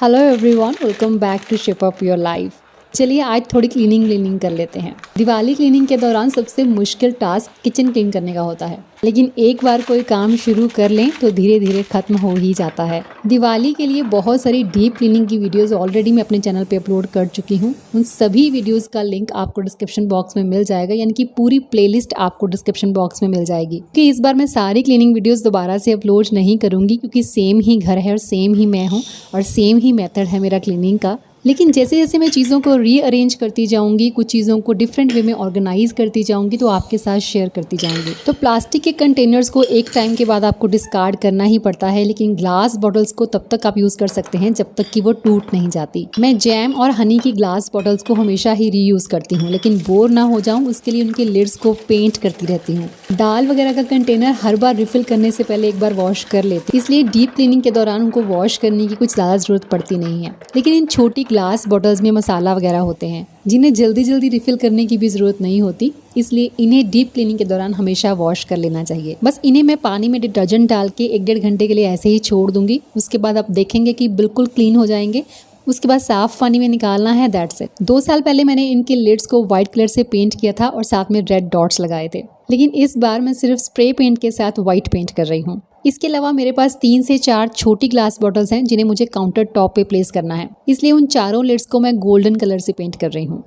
Hello everyone, welcome back to shape up your life. चलिए आज थोड़ी क्लीनिंग कर लेते हैं। दिवाली क्लीनिंग के दौरान सबसे मुश्किल टास्क किचन क्लीन करने का होता है, लेकिन एक बार कोई काम शुरू कर लें तो धीरे धीरे खत्म हो ही जाता है। दिवाली के लिए बहुत सारी डीप क्लीनिंग की वीडियोस ऑलरेडी मैं अपने चैनल पे अपलोड कर चुकी हूँ। उन सभी वीडियोस का लिंक आपको डिस्क्रिप्शन बॉक्स में मिल जाएगा, यानी कि पूरी प्लेलिस्ट आपको डिस्क्रिप्शन बॉक्स में मिल जाएगी। क्योंकि इस बार मैं सारी क्लीनिंग वीडियोस दोबारा से अपलोड नहीं करूंगी, क्योंकि सेम ही घर है और सेम ही मैं हूँ और सेम ही मेथड है मेरा क्लीनिंग का। लेकिन जैसे जैसे मैं चीज़ों को रीअरेंज करती जाऊंगी, कुछ चीज़ों को डिफरेंट वे में ऑर्गेनाइज करती जाऊंगी, तो आपके साथ शेयर करती जाऊंगी। तो प्लास्टिक के कंटेनर्स को एक टाइम के बाद आपको डिस्कार्ड करना ही पड़ता है, लेकिन ग्लास बॉटल्स को तब तक आप यूज़ कर सकते हैं जब तक कि वो टूट नहीं जाती। मैं जैम और हनी की ग्लास बॉटल्स को हमेशा ही रीयूज़ करती हूँ, लेकिन बोर ना हो जाऊँ उसके लिए उनके लिड्स को पेंट करती रहती हूँ। दाल वगैरह का कंटेनर हर बार रिफिल करने से पहले एक बार वॉश कर लेती हूँ, इसलिए डीप क्लीनिंग के दौरान उनको वॉश करने की कुछ ज़्यादा ज़रूरत पड़ती नहीं है। लेकिन इन छोटी ग्लास बॉटल्स में मसाला वगैरह होते हैं जिन्हें जल्दी जल्दी रिफिल करने की भी ज़रूरत नहीं होती, इसलिए इन्हें डीप क्लीनिंग के दौरान हमेशा वॉश कर लेना चाहिए। बस इन्हें मैं पानी में डिटर्जेंट डाल के 1-1.5 घंटे के लिए ऐसे ही छोड़ दूंगी। उसके बाद आप देखेंगे कि बिल्कुल क्लीन हो जाएंगे। उसके बाद साफ पानी में निकालना है, दैट्स इट। 2 साल पहले मैंने इनके लिड्स को व्हाइट कलर से पेंट किया था और साथ में रेड डॉट्स लगाए थे, लेकिन इस बार मैं सिर्फ स्प्रे पेंट के साथ व्हाइट पेंट कर रही हूँ। इसके अलावा मेरे पास 3 से 4 छोटी ग्लास बॉटल्स हैं जिन्हें मुझे काउंटर टॉप पे प्लेस करना है, इसलिए उन चारों लिड्स को मैं गोल्डन कलर से पेंट कर रही हूँ।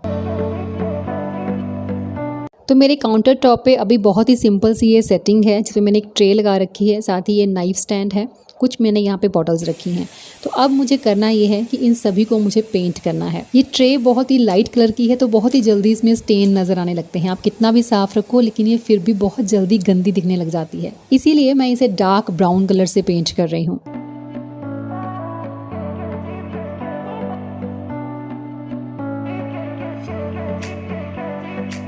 तो मेरे काउंटर टॉप पे अभी बहुत ही सिंपल सी ये सेटिंग है, जिसमें मैंने एक ट्रे लगा रखी है, साथ ही ये नाइफ स्टैंड है, कुछ मैंने यहाँ पे बॉटल्स रखी हैं। तो अब मुझे करना ये है कि इन सभी को मुझे पेंट करना है। ये ट्रे बहुत ही लाइट कलर की है, तो बहुत ही जल्दी इसमें स्टेन नजर आने लगते हैं। आप कितना भी साफ रखो, लेकिन ये फिर भी बहुत जल्दी गंदी दिखने लग जाती है, इसीलिए मैं इसे डार्क ब्राउन कलर से पेंट कर रही हूँ।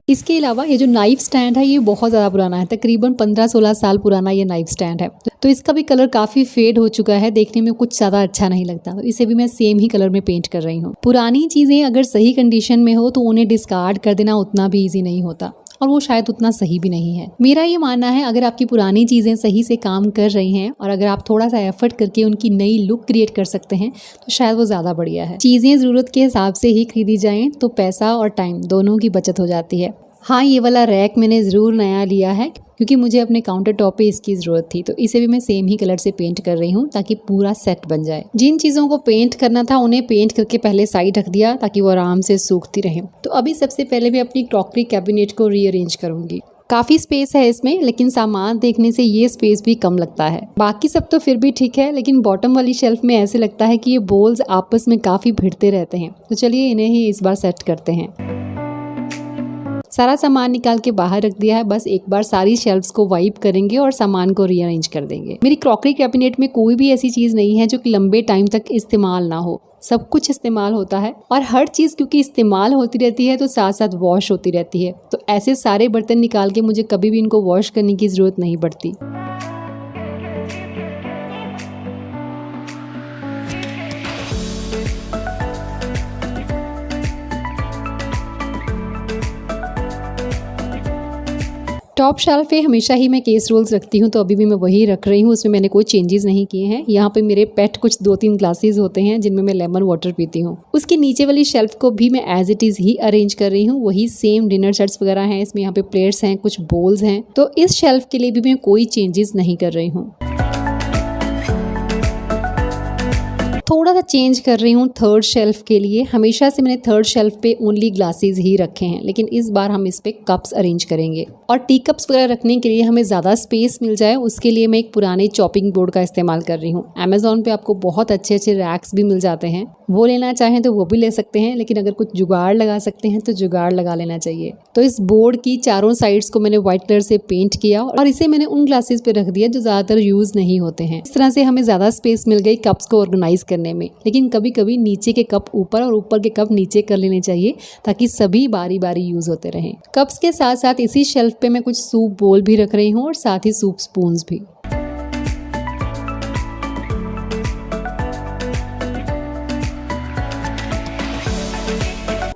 इसके अलावा ये जो नाइफ स्टैंड है ये बहुत ज़्यादा पुराना है, तकरीबन 15-16 साल पुराना ये नाइफ स्टैंड है। तो इसका भी कलर काफ़ी फेड हो चुका है, देखने में कुछ ज़्यादा अच्छा नहीं लगता। तो इसे भी मैं सेम ही कलर में पेंट कर रही हूँ। पुरानी चीज़ें अगर सही कंडीशन में हो तो उन्हें डिस्कार्ड कर देना उतना भी ईजी नहीं होता, और वो शायद उतना सही भी नहीं है। मेरा ये मानना है, अगर आपकी पुरानी चीज़ें सही से काम कर रही हैं और अगर आप थोड़ा सा एफर्ट करके उनकी नई लुक क्रिएट कर सकते हैं तो शायद वो ज़्यादा बढ़िया है। चीज़ें ज़रूरत के हिसाब से ही खरीदी जाएं तो पैसा और टाइम दोनों की बचत हो जाती है। हाँ, ये वाला रैक मैंने ज़रूर नया लिया है, क्योंकि मुझे अपने काउंटर टॉप पे इसकी ज़रूरत थी। तो इसे भी मैं सेम ही कलर से पेंट कर रही हूँ ताकि पूरा सेट बन जाए। जिन चीज़ों को पेंट करना था उन्हें पेंट करके पहले साइड रख दिया ताकि वो आराम से सूखती रहे। तो अभी सबसे पहले मैं अपनी क्रॉकरी कैबिनेट को रीअरेंज करूँगी। काफ़ी स्पेस है इसमें, लेकिन सामान देखने से ये स्पेस भी कम लगता है। बाकी सब तो फिर भी ठीक है, लेकिन बॉटम वाली शेल्फ में ऐसे लगता है कि ये बोल्स आपस में काफ़ी भिड़ते रहते हैं। तो चलिए इन्हें ही इस बार सेट करते हैं। सारा सामान निकाल के बाहर रख दिया है, बस एक बार सारी शेल्फ्स को वाइप करेंगे और सामान को रीअरेंज कर देंगे। मेरी क्रॉकरी कैबिनेट में कोई भी ऐसी चीज़ नहीं है जो कि लंबे टाइम तक इस्तेमाल ना हो। सब कुछ इस्तेमाल होता है, और हर चीज़ क्योंकि इस्तेमाल होती रहती है तो साथ साथ वॉश होती रहती है। तो ऐसे सारे बर्तन निकाल के मुझे कभी भी इनको वॉश करने की ज़रूरत नहीं पड़ती। टॉप शेल्फ पे हमेशा ही मैं केस रोल्स रखती हूँ, तो अभी भी मैं वही रख रही हूँ। उसमें मैंने कोई चेंजेस नहीं किए हैं। यहाँ पे मेरे पेट कुछ 2-3 ग्लासेस होते हैं जिनमें मैं लेमन वाटर पीती हूँ। उसके नीचे वाली शेल्फ को भी मैं एज इट इज़ ही अरेंज कर रही हूँ। वही सेम डिनर सेट्स वगैरह हैं इसमें, यहाँ पे प्लेट्स हैं, कुछ बोल्स हैं। तो इस शेल्फ के लिए भी मैं कोई चेंजेस नहीं कर रही हूँ। थोड़ा सा चेंज कर रही हूँ थर्ड शेल्फ के लिए। हमेशा से मैंने थर्ड शेल्फ पे ओनली ग्लासेस ही रखे हैं, लेकिन इस बार हम इस पे कप्स अरेंज करेंगे। और टी कप्स वगैरह रखने के लिए हमें ज़्यादा स्पेस मिल जाए, उसके लिए मैं एक पुराने चॉपिंग बोर्ड का इस्तेमाल कर रही हूँ। अमेज़ॉन पे आपको बहुत अच्छे अच्छे रैक्स भी मिल जाते हैं, वो लेना चाहें तो वो भी ले सकते हैं, लेकिन अगर कुछ जुगाड़ लगा सकते हैं तो जुगाड़ लगा लेना चाहिए। तो इस बोर्ड की चारों साइड्स को मैंने व्हाइट कलर से पेंट किया और इसे मैंने उन ग्लासेस पे रख दिया जो ज़्यादातर यूज़ नहीं होते हैं। इस तरह से हमें ज़्यादा स्पेस मिल गई कप्स को ऑर्गेनाइज करने में। लेकिन कभी कभी नीचे के कप ऊपर और ऊपर के कप नीचे कर लेने चाहिए, ताकि सभी बारी बारी यूज होते रहें। कप्स के साथ साथ इसी शेल्फ पे मैं कुछ सूप बोल भी रख रही हूँ और साथ ही सूप स्पून्स भी।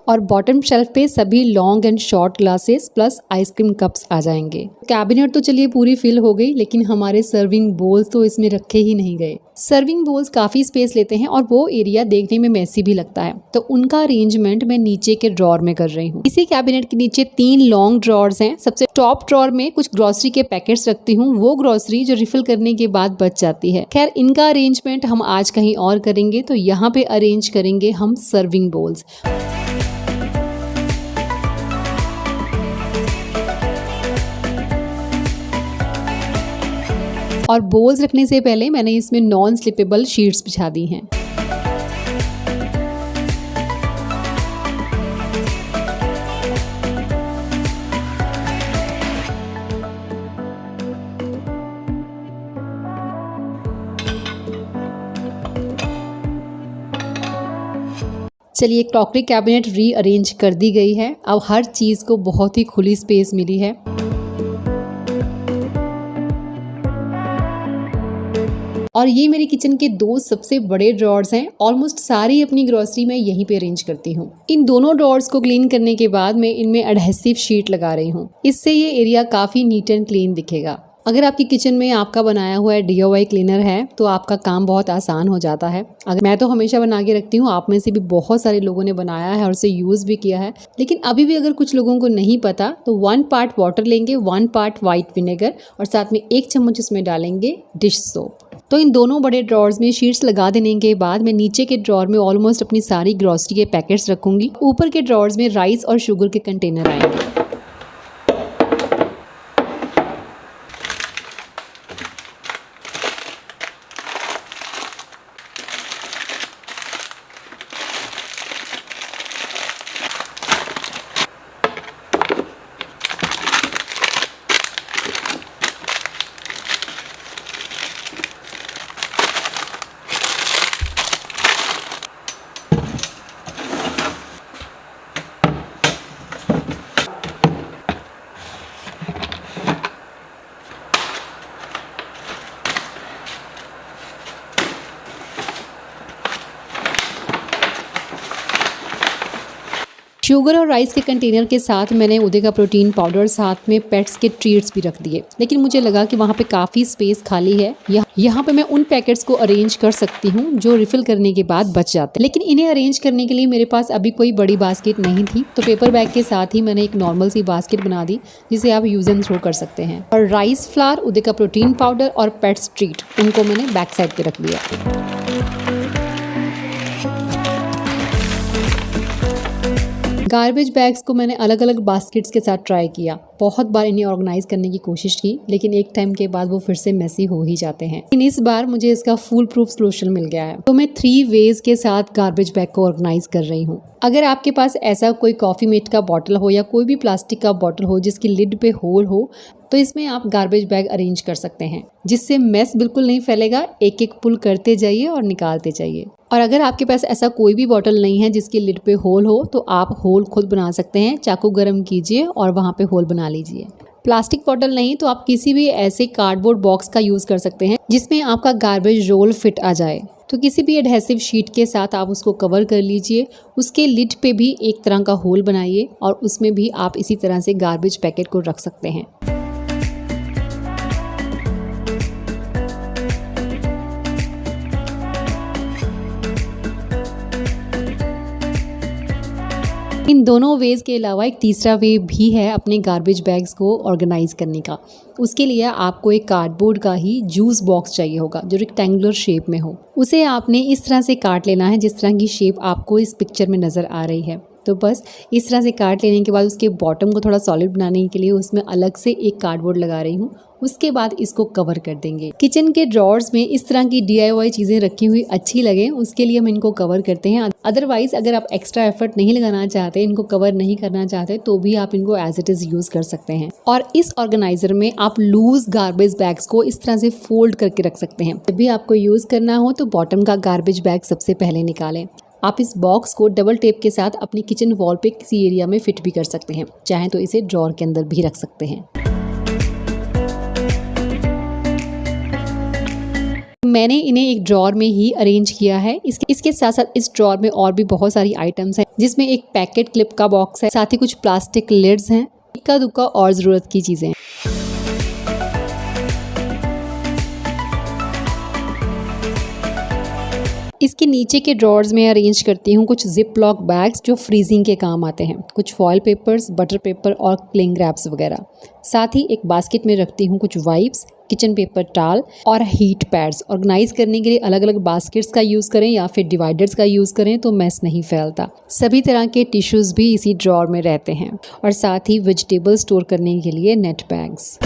और बॉटम शेल्फ पे सभी long and short glasses plus ice cream cups आ जाएंगे। कैबिनेट तो चलिए पूरी फिल हो गई, लेकिन हमारे सर्विंग बोल्स तो इसमें रखे ही नहीं गए। सर्विंग बोल्स काफी स्पेस लेते हैं और वो एरिया देखने में मेसी भी लगता है, तो उनका अरेंजमेंट मैं नीचे के ड्रॉर में कर रही हूँ। इसी कैबिनेट के नीचे 3 लॉन्ग ड्रॉर्स हैं। सबसे टॉप ड्रॉर में कुछ ग्रोसरी के पैकेट्स रखती हूँ, वो ग्रोसरी जो रिफिल करने के बाद बच जाती है। खैर, इनका अरेंजमेंट हम आज कहीं और करेंगे, तो यहाँ पे अरेंज करेंगे हम सर्विंग बोल्स। और बोल्स रखने से पहले मैंने इसमें नॉन स्लिपेबल शीट्स बिछा दी हैं। चलिए, क्रॉकरी कैबिनेट रीअरेंज कर दी गई है। अब हर चीज़ को बहुत ही खुली स्पेस मिली है। और ये मेरी किचन के 2 सबसे बड़े ड्रॉर्स हैं। ऑलमोस्ट सारी अपनी ग्रोसरी मैं यहीं पे अरेंज करती हूँ। इन दोनों ड्रॉर्स को क्लीन करने के बाद मैं इनमें एडहेसिव शीट लगा रही हूँ। इससे ये एरिया काफ़ी नीट एंड क्लीन दिखेगा। अगर आपकी किचन में आपका बनाया हुआ DIY क्लीनर है तो आपका काम बहुत आसान हो जाता है। अगर मैं तो हमेशा बना के रखती हूँ, आप में से भी बहुत सारे लोगों ने बनाया है और उसे यूज़ भी किया है। लेकिन अभी भी अगर कुछ लोगों को नहीं पता तो 1 पार्ट वाटर लेंगे, 1 पार्ट वाइट विनेगर और साथ में 1 चम्मच इसमें डालेंगे डिश सोप। तो इन दोनों बड़े ड्रॉर्स में शीट्स लगा देने के बाद मैं नीचे के ड्रॉर में ऑलमोस्ट अपनी सारी ग्रोसरी के पैकेट्स रखूंगी। ऊपर के ड्रॉर्स में राइस और शुगर के कंटेनर आएंगे। शुगर और राइस के कंटेनर के साथ मैंने उदय का प्रोटीन पाउडर, साथ में पेट्स के ट्रीट्स भी रख दिए। लेकिन मुझे लगा कि वहाँ पे काफ़ी स्पेस खाली है, यहाँ पे मैं उन पैकेट्स को अरेंज कर सकती हूँ जो रिफिल करने के बाद बच जाते हैं। लेकिन इन्हें अरेंज करने के लिए मेरे पास अभी कोई बड़ी बास्केट नहीं थी, तो पेपर बैग के साथ ही मैंने एक नॉर्मल सी बास्केट बना दी जिसे आप यूज एंड थ्रो कर सकते हैं। और राइस फ्लावर, उदय का प्रोटीन पाउडर और पेट्स ट्रीट, उनको मैंने बैक साइड पे रख दिया। गार्बेज बैग्स को मैंने अलग अलग बास्केट्स के साथ ट्राई किया। बहुत बार इन्हें ऑर्गेनाइज करने की कोशिश की, लेकिन एक टाइम के बाद वो फिर से मेसी हो ही जाते हैं। लेकिन इस बार मुझे इसका फुल प्रूफ सोल्यूशन मिल गया है, तो मैं 3 वेज के साथ गार्बेज बैग को ऑर्गेनाइज कर रही हूँ। अगर आपके पास ऐसा कोई कॉफी मेट का बॉटल हो या कोई भी प्लास्टिक का बॉटल हो जिसकी लिड पे होल हो, तो इसमें आप गार्बेज बैग अरेंज कर सकते हैं, जिससे मेस बिल्कुल नहीं फैलेगा। एक एक पुल करते जाइए और निकालते जाइए। और अगर आपके पास ऐसा कोई भी बॉटल नहीं है जिसकी लिड पे होल हो, तो आप होल खुद बना सकते हैं। चाकू गरम कीजिए और वहाँ पे होल बना लीजिए। प्लास्टिक बॉटल नहीं तो आप किसी भी ऐसे कार्डबोर्ड बॉक्स का यूज़ कर सकते हैं जिसमें आपका गार्बेज रोल फिट आ जाए। तो किसी भी एडहेसिव शीट के साथ आप उसको कवर कर लीजिए। उसके लिड पे भी एक तरह का होल बनाइए और उसमें भी आप इसी तरह से गार्बेज पैकेट को रख सकते हैं। इन दोनों वेज के अलावा एक तीसरा वे भी है अपने गार्बेज बैग्स को ऑर्गेनाइज करने का। उसके लिए आपको एक कार्डबोर्ड का ही जूस बॉक्स चाहिए होगा जो रेक्टेंगुलर शेप में हो। उसे आपने इस तरह से काट लेना है जिस तरह की शेप आपको इस पिक्चर में नज़र आ रही है। तो बस इस तरह से काट लेने के बाद उसके बॉटम को थोड़ा सॉलिड बनाने के लिए उसमें अलग से एक कार्डबोर्ड लगा रही हूँ। उसके बाद इसको कवर कर देंगे। किचन के ड्रॉर्स में इस तरह की DIY चीज़ें रखी हुई अच्छी लगे, उसके लिए हम इनको कवर करते हैं। अदरवाइज अगर आप एक्स्ट्रा एफर्ट नहीं लगाना चाहते, इनको कवर नहीं करना चाहते, तो भी आप इनको एज इट इज़ यूज़ कर सकते हैं। और इस ऑर्गेनाइजर में आप लूज गार्बेज बैग्स को इस तरह से फोल्ड करके रख सकते हैं। जब भी आपको यूज़ करना हो तो बॉटम का गार्बेज बैग सबसे पहले निकालें। आप इस बॉक्स को डबल टेप के साथ अपनी किचन वॉल पे किसी एरिया में फिट भी कर सकते हैं, चाहे तो इसे ड्रॉर के अंदर भी रख सकते हैं। मैंने इन्हें एक ड्रॉर में ही अरेंज किया है। इसके साथ साथ इस ड्रॉर में और भी बहुत सारी आइटम्स हैं, जिसमें एक पैकेट क्लिप का बॉक्स है, साथ ही कुछ प्लास्टिक लिड्स हैं, इक्का दुक्का और ज़रूरत की चीज़ें। इसके नीचे के ड्रॉर्स में अरेंज करती हूँ कुछ जिप लॉक बैग्स जो फ्रीजिंग के काम आते हैं, कुछ फॉयल पेपर्स, बटर पेपर और क्लिंग रैप्स वगैरह। साथ ही एक बास्केट में रखती हूँ कुछ वाइप्स, किचन पेपर टॉवल और हीट पैड्स। ऑर्गेनाइज करने के लिए अलग अलग बास्केट्स का यूज़ करें या फिर डिवाइडर्स का यूज़ करें तो मैस नहीं फैलता। सभी तरह के टिश्यूज़ भी इसी ड्रॉर में रहते हैं, और साथ ही वेजिटेबल स्टोर करने के लिए नेट बैग्स।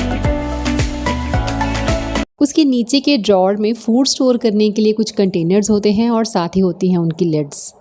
उसके नीचे के ड्रॉर में फूड स्टोर करने के लिए कुछ कंटेनर्स होते हैं और साथ ही होती हैं उनकी लिड्स।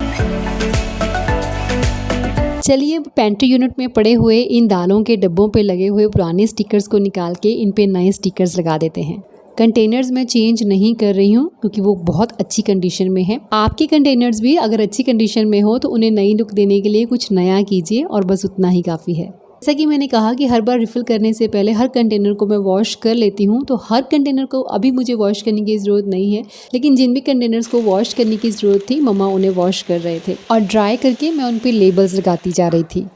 चलिए पेंट्री यूनिट में पड़े हुए इन दालों के डब्बों पे लगे हुए पुराने स्टिकर्स को निकाल के इन पे नए स्टिकर्स लगा देते हैं। कंटेनर्स मैं चेंज नहीं कर रही हूँ क्योंकि वो बहुत अच्छी कंडीशन में है। आपके कंटेनर्स भी अगर अच्छी कंडीशन में हो तो उन्हें नई लुक देने के लिए कुछ नया कीजिए, और बस उतना ही काफ़ी है। जैसा कि मैंने कहा कि हर बार रिफ़िल करने से पहले हर कंटेनर को मैं वॉश कर लेती हूँ, तो हर कंटेनर को अभी मुझे वॉश करने की ज़रूरत नहीं है, लेकिन जिन भी कंटेनर्स को वॉश करने की ज़रूरत थी मम्मा उन्हें वॉश कर रहे थे, और ड्राई करके मैं उन पर लेबल्स लगाती जा रही थी।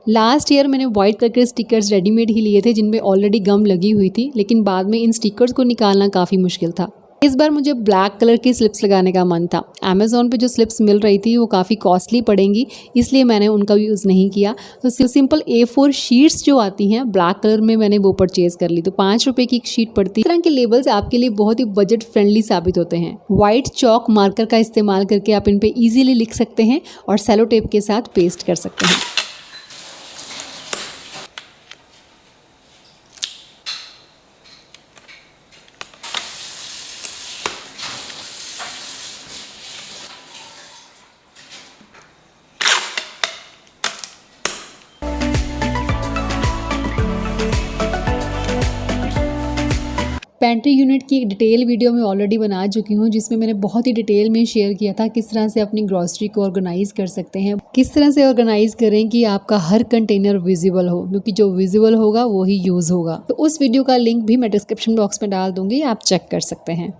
लास्ट ईयर मैंने व्हाइट कलर के स्टिकर्स रेडीमेड ही लिए थे जिनमें ऑलरेडी गम लगी हुई थी, लेकिन बाद में इन स्टिकर्स को निकालना काफ़ी मुश्किल था। इस बार मुझे ब्लैक कलर की स्लिप्स लगाने का मन था। अमेज़ॉन पे जो स्लिप्स मिल रही थी वो काफ़ी कॉस्टली पड़ेंगी, इसलिए मैंने उनका यूज़ नहीं किया। तो सिंपल A4 शीट्स जो आती हैं ब्लैक कलर में, मैंने वो परचेज़ कर ली। तो 5 रुपये की एक शीट पड़ती है। इस तरह के लेबल्स आपके लिए बहुत ही बजट फ्रेंडली साबित होते हैं। व्हाइट चॉक मार्कर का इस्तेमाल करके आप इन पर ईजिली लिख सकते हैं और सेलो टेप के साथ पेस्ट कर सकते हैं। पेंट्री यूनिट की एक डिटेल वीडियो मैं ऑलरेडी बना चुकी हूँ, जिसमें मैंने बहुत ही डिटेल में शेयर किया था किस तरह से अपनी ग्रॉसरी को ऑर्गेनाइज कर सकते हैं, किस तरह से ऑर्गेनाइज करें कि आपका हर कंटेनर विजिबल हो, क्योंकि जो विजिबल होगा वो ही यूज़ होगा। तो उस वीडियो का लिंक भी मैं डिस्क्रिप्शन बॉक्स में डाल दूंगी, आप चेक कर सकते हैं।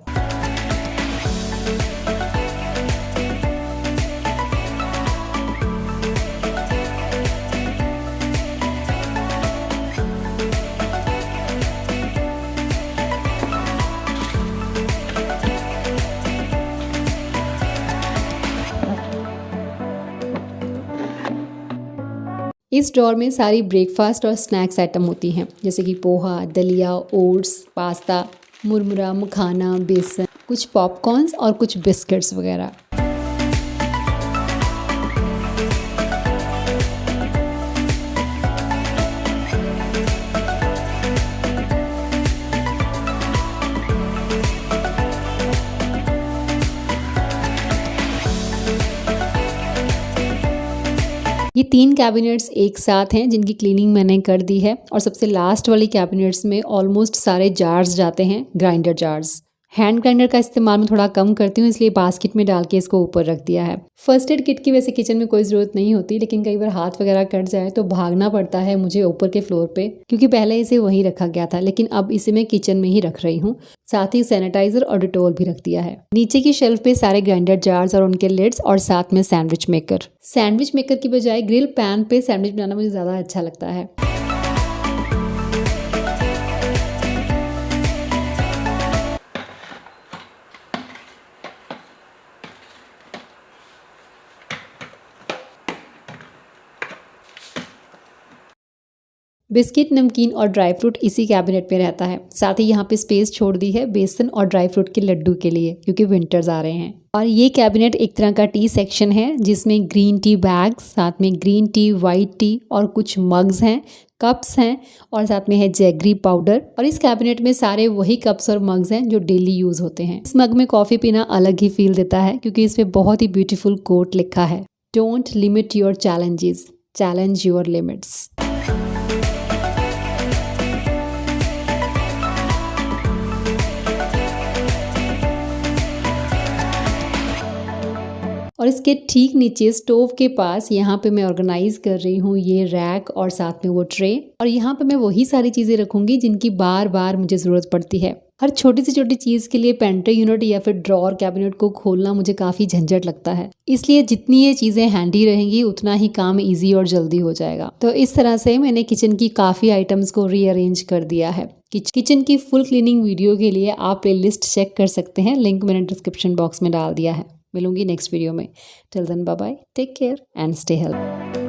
इस ड्रॉर में सारी ब्रेकफास्ट और स्नैक्स आइटम होती हैं, जैसे कि पोहा, दलिया, ओट्स, पास्ता, मुरमुरा, मखाना, बेसन, कुछ पॉपकॉर्न्स और कुछ बिस्किट्स वगैरह। ये 3 कैबिनेट्स एक साथ हैं जिनकी क्लीनिंग मैंने कर दी है, और सबसे लास्ट वाली कैबिनेट्स में ऑलमोस्ट सारे जार्स जाते हैं, ग्राइंडर जार्स। हैंड ग्राइंडर का इस्तेमाल मैं थोड़ा कम करती हूँ, इसलिए बास्केट में डाल के इसको ऊपर रख दिया है। फर्स्ट एड किट की वैसे किचन में कोई ज़रूरत नहीं होती, लेकिन कई बार हाथ वगैरह कट जाए तो भागना पड़ता है मुझे ऊपर के फ्लोर पे, क्योंकि पहले इसे वहीं रखा गया था, लेकिन अब इसे मैं किचन में ही रख रही हूँ। साथ ही सैनिटाइजर और डिटोल भी रख दिया है। नीचे की शेल्फ पे सारे ग्राइंडर जार्स और उनके लिड्स, और साथ में सैंडविच मेकर। सैंडविच मेकर की बजाय ग्रिल पैन पे सैंडविच बनाना मुझे ज़्यादा अच्छा लगता है। बिस्किट, नमकीन और ड्राई फ्रूट इसी कैबिनेट में रहता है। साथ ही यहाँ पे स्पेस छोड़ दी है बेसन और ड्राई फ्रूट के लड्डू के लिए, क्योंकि विंटर्स आ रहे हैं। और ये कैबिनेट एक तरह का टी सेक्शन है, जिसमें ग्रीन टी बैग्स, साथ में ग्रीन टी, वाइट टी और कुछ मग्स हैं, कप्स हैं और साथ में है जैगरी पाउडर। और इस कैबिनेट में सारे वही कप्स और मग्स हैं जो डेली यूज होते हैं। इस मग में कॉफी पीना अलग ही फील देता है, क्योंकि इसमें बहुत ही ब्यूटीफुल कोट लिखा है, don't limit your challenges, challenge your limits. और इसके ठीक नीचे स्टोव के पास यहाँ पे मैं ऑर्गेनाइज कर रही हूँ ये रैक और साथ में वो ट्रे। और यहाँ पे मैं वही सारी चीज़ें रखूंगी जिनकी बार बार मुझे ज़रूरत पड़ती है। हर छोटी से छोटी चीज़ के लिए पेंट्री यूनिट या फिर ड्रॉर कैबिनेट को खोलना मुझे काफ़ी झंझट लगता है, इसलिए जितनी ये चीज़ें हैंडी रहेंगी उतना ही काम ईजी और जल्दी हो जाएगा। तो इस तरह से मैंने किचन की काफ़ी आइटम्स को रीअरेंज कर दिया है। किचन की फुल क्लीनिंग वीडियो के लिए आप प्लेलिस्ट चेक कर सकते हैं, लिंक मैंने डिस्क्रिप्शन बॉक्स में डाल दिया है। मिलूंगी नेक्स्ट वीडियो में। Till then bye bye, take care and stay healthy.